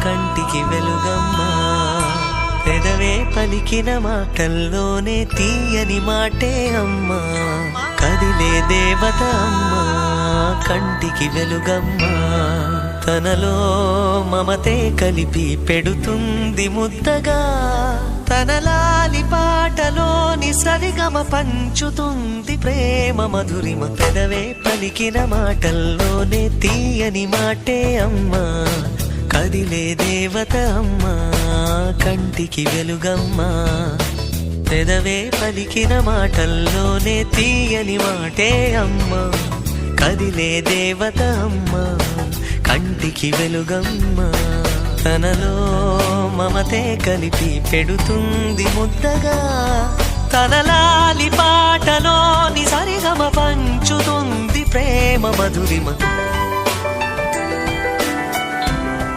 కంటికి వెలుగమ్మా పెదవే పలికిన మాటల్లోనే తీయని మాటే అమ్మా కదిలే దేవత అమ్మా కంటికి వెలుగమ్మా తనలో మమతే కలిపి పెడుతుంది ముద్దగా తన లాలి పాటలోని సరిగమ పంచుతుంది ప్రేమ మధురిమ పెదవే పలికిన మాటల్లోనే తీయని మాటే అమ్మా కదిలే దేవత అమ్మా కంటికి వెలుగమ్మా పెదవే పలికిన మాటల్లోనే తీయని మాటే అమ్మా కదిలే దేవత అమ్మా కంటికి వెలుగమ్మా తనలో మమతే కలిపి పెడుతుంది ముద్దగా తన లాలి పాటలోని సరిగమ పంచుతుంది ప్రేమ మధురిమ